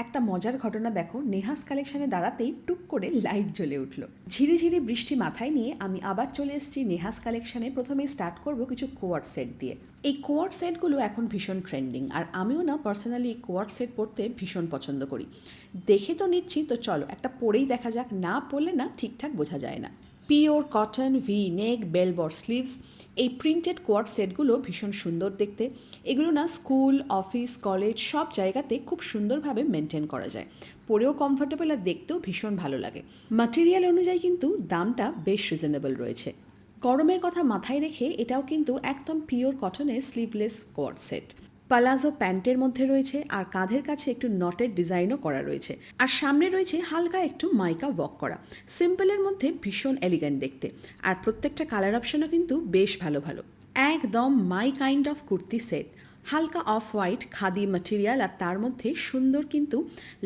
একটা মজার ঘটনা দেখো, নেহাস কালেকশনে দাঁড়াতেই টুক করে লাইট জ্বলে উঠল। ঝিরে ঝিরে বৃষ্টি মাথায় নিয়ে আমি আবার চলে এসেছি নেহাস কালেকশনে। প্রথমেই স্টার্ট করব কিছু কোয়ার্ড সেট দিয়ে। এই কোয়ার্ড সেটগুলো এখন ভীষণ ট্রেন্ডিং, আর আমিও না পার্সোনালি এই কোয়ার্ড সেট পরতে ভীষণ পছন্দ করি। দেখে তো নিচ্ছি, তো চলো একটা পরেই দেখা যাক, না পরলে না ঠিকঠাক বোঝা যায় না। Pure cotton, V neck, bell বর স্লিভস, এই প্রিন্টেড কোয়ার্ড সেটগুলো ভীষণ সুন্দর দেখতে। এগুলো না স্কুল, অফিস, কলেজ সব জায়গাতে খুব সুন্দরভাবে মেনটেন করা যায়। পরেও কমফোর্টেবল আর দেখতেও ভীষণ ভালো লাগে। ম্যাটেরিয়াল অনুযায়ী কিন্তু দামটা বেশ রিজনেবল রয়েছে। গরমের কথা মাথায় রেখে এটাও কিন্তু একদম পিওর কটনের স্লিভলেস কোয়ার্ড সেট। পালাজো প্যান্টের মধ্যে রয়েছে, আর কাঁধের কাছে একটু নটের ডিজাইনও করা রয়েছে, আর সামনে রয়েছে হালকা একটু মাইকা ওয়ার্ক করা। সিম্পলের মধ্যে ভীষণ এলিগেন্ট দেখতে, আর প্রত্যেকটা কালার অপশনও কিন্তু বেশ ভালো ভালো। একদম মাই কাইন্ড অফ কুর্তি সেট। হালকা অফ হোয়াইট খাদি ম্যাটেরিয়াল, আর তার মধ্যে সুন্দর কিন্তু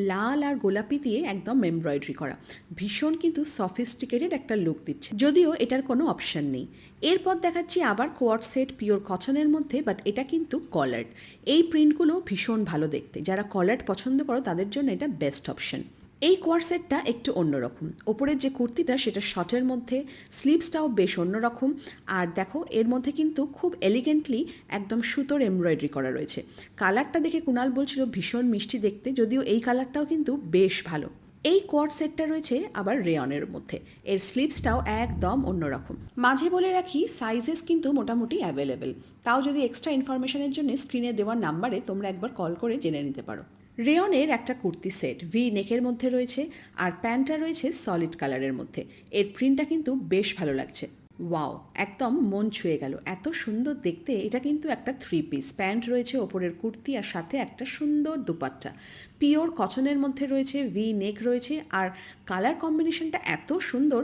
লাল আর গোলাপি দিয়ে একদম এমব্রয়ডারি করা। ভীষণ কিন্তু সফিস্টিকেটেড একটা লুক দিচ্ছে, যদিও এটার কোনো অপশন নেই। এরপর দেখাচ্ছি আবার কোয়ার্ড সেট পিওর কটনের মধ্যে, বাট এটা কিন্তু কলার্ড। এই প্রিন্টগুলো ভীষণ ভালো দেখতে, যারা কলার্ড পছন্দ করো তাদের জন্য এটা বেস্ট অপশন। এই কোয়ার্ড সেটটা একটু অন্যরকম। ওপরের যে কুর্তিটা সেটা শর্টের মধ্যে, স্লিভসটাও বেশ অন্যরকম। আর দেখো এর মধ্যে কিন্তু খুব এলিগেন্টলি একদম সুতোর এমব্রয়ডারি করা রয়েছে। কালারটা দেখে কুণাল বলছিল ভীষণ মিষ্টি দেখতে, যদিও এই কালারটাও কিন্তু বেশ ভালো। এই কোয়ার্ড সেটটা রয়েছে আবার রেয়নের মধ্যে। এর স্লিভসটাও একদম অন্যরকম। মাঝে বলে রাখি, সাইজেস কিন্তু মোটামুটি অ্যাভেলেবেল। তাও যদি এক্সট্রা ইনফরমেশনের জন্য স্ক্রিনে দেওয়ার নাম্বারে তোমরা একবার কল করে জেনে নিতে পারো। রেয়নের একটা কুর্তি সেট ভি নেকের মধ্যে রয়েছে, আর প্যান্টটা রয়েছে সলিড কালারের মধ্যে। এর প্রিন্টটা কিন্তু বেশ ভালো লাগছে। ওয়াও, একদম মন ছুঁয়ে গেল, এত সুন্দর দেখতে। এটা কিন্তু একটা 3 পিস প্যান্ট রয়েছে, ওপরের কুর্তি আর সাথে একটা সুন্দর দুপাট্টা। পিওর কটনের মধ্যে রয়েছে, ভি নেক রয়েছে, আর কালার কম্বিনেশনটা এত সুন্দর।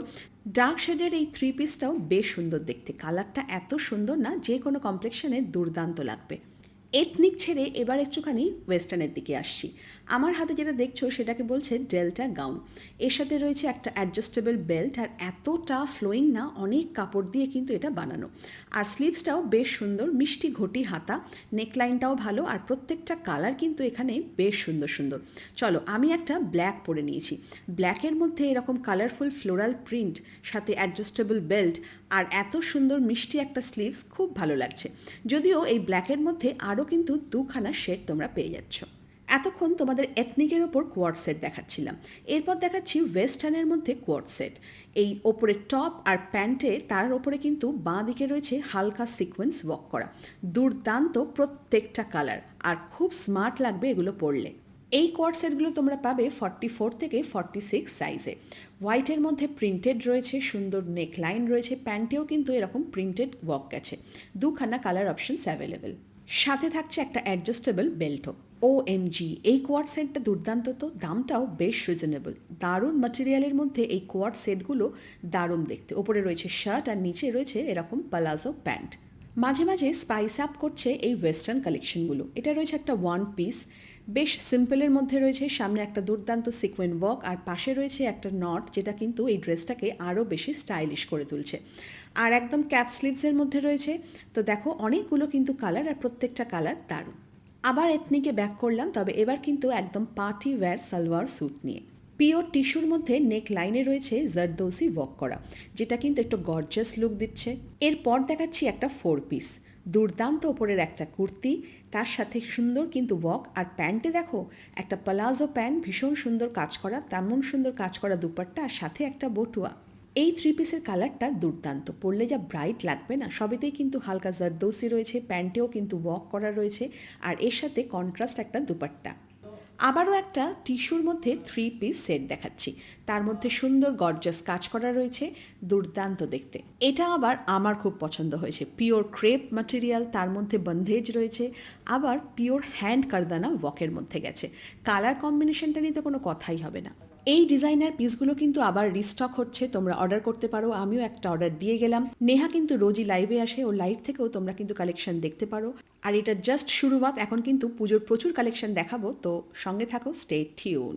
ডার্ক শেডের এই 3 পিসটাও বেশ সুন্দর দেখতে। কালারটা এত সুন্দর না, যে কোনো কমপ্লেকশনে দুর্দান্ত লাগবে। এথনিক ছেড়ে এবার একটুখানি ওয়েস্টার্নের দিকে আসছি। আমার হাতে যেটা দেখছো সেটাকে বলছে ডেল্টা গাউন। এর সাথে রয়েছে একটা অ্যাডজাস্টেবল বেল্ট, আর এতটা ফ্লোয়িং না, অনেক কাপড় দিয়ে কিন্তু এটা বানানো। আর স্লিভসটাও বেশ সুন্দর, মিষ্টি ঘটি হাতা। নেকলাইনটাও ভালো, আর প্রত্যেকটা কালার কিন্তু এখানে বেশ সুন্দর সুন্দর। চলো, আমি একটা ব্ল্যাক পরে নিয়েছি। ব্ল্যাকের মধ্যে এরকম কালারফুল ফ্লোরাল প্রিন্ট, সাথে অ্যাডজাস্টেবল বেল্ট, আর এত সুন্দর মিষ্টি একটা স্লিভস, খুব ভালো লাগছে। যদিও এই ব্ল্যাকের মধ্যে আরও কিন্তু দুখানা শেড তোমরা পেয়ে যাচ্ছ। এতক্ষণ তোমাদের এথনিকের ওপর কোয়ার্ড সেট দেখাচ্ছিলাম। এরপর দেখাচ্ছি ওয়েস্টার্নের মধ্যে কোয়ার্ড সেট। এই ওপরে টপ আর প্যান্টে তার ওপরে কিন্তু বাঁ দিকে রয়েছে হালকা সিকোয়েন্স ওয়ার্ক করা। দুর্দান্ত প্রত্যেকটা কালার, আর খুব স্মার্ট লাগবে এগুলো পরলে। এই কোয়ার্ড সেটগুলো তোমরা পাবে 44 থেকে 46 সাইজে। হোয়াইটের মধ্যে প্রিন্টেড রয়েছে, সুন্দর নেক লাইন রয়েছে, প্যান্টেও কিন্তু এরকম প্রিন্টেড ওয়ার্ক গেছে। দুখানা কালার অপশনস অ্যাভেলেবেল। সাথে থাকছে একটা অ্যাডজাস্টেবল বেল্টও। OMG, এই কোয়ার্ড সেটটা দুর্দান্ত, তো দামটাও বেশ রিজনেবল। দারুণ ম্যাটেরিয়ালের মধ্যে এই কোয়ার্ড সেটগুলো দারুণ দেখতে। ওপরে রয়েছে শার্ট, আর নিচে রয়েছে এরকম পালাজো প্যান্ট। মাঝে মাঝে স্পাইস আপ করছে এই ওয়েস্টার্ন কালেকশনগুলো। এটা রয়েছে একটা 1 পিস, বেশ সিম্পলের মধ্যে রয়েছে। সামনে একটা দুর্দান্ত সিকোয়েন্স ওয়ার্ক, আর পাশে রয়েছে একটা নট, যেটা কিন্তু এই ড্রেসটাকে আরও বেশি স্টাইলিশ করে তুলছে। আর একদম ক্যাপ স্লিভসের মধ্যে রয়েছে। তো দেখো অনেকগুলো কিন্তু কালার, আর প্রত্যেকটা কালার দারুণ। আবার এথনিকে ব্যাক করলাম, তবে এবার কিন্তু একদম পার্টি ওয়্যার সালোয়ার স্যুট নিয়ে। পিওর টিস্যুর মধ্যে নেক লাইনে রয়েছে জারদৌসি ওয়ার্ক করা, যেটা কিন্তু একটু গর্জাস লুক দিচ্ছে। এরপর দেখাচ্ছি একটা 4 পিস, দুর্দান্ত ওপরের একটা কুর্তি, তার সাথে সুন্দর কিন্তু ওয়ার্ক। আর প্যান্টে দেখো একটা পালাজো প্যান্ট, ভীষণ সুন্দর কাজ করা, তেমন সুন্দর কাজ করা দুপাট্টা, আর সাথে একটা বটুয়া। এই 3 পিসের কালারটা দুর্দান্ত, পরলে যা ব্রাইট লাগবে না। সবেতেই কিন্তু হালকা জারদৌসি রয়েছে, প্যান্টেও কিন্তু ওয়ার্ক করা রয়েছে, আর এর সাথে কন্ট্রাস্ট একটা দুপাট্টা। আবারও একটা টিস্যুর মধ্যে 3 পিস সেট দেখাচ্ছি, তার মধ্যে সুন্দর গর্জাস কাজ করা রয়েছে, দুর্দান্ত দেখতে। এটা আবার আমার খুব পছন্দ হয়েছে। পিওর ক্রেপ ম্যাটেরিয়াল, তার মধ্যে বন্ধেজ রয়েছে, আবার পিওর হ্যান্ড কারদানা ওয়ার্কের মধ্যে গেছে। কালার কম্বিনেশনটা নিয়ে তো কোনো কথাই হবে না। এই ডিজাইনার পিসগুলো কিন্তু আবার রিস্টক হচ্ছে, তোমরা অর্ডার করতে পারো। আমিও একটা অর্ডার দিয়ে গেলাম। নেহা কিন্তু রোজই লাইভে আসে, ও লাইভ থেকেও তোমরা কিন্তু কালেকশন দেখতে পারো। আর এটা জাস্ট শুরুয়াত, এখন কিন্তু পুজোর প্রচুর কালেকশন দেখাবো, তো সঙ্গে থাকো, স্টে টিউন।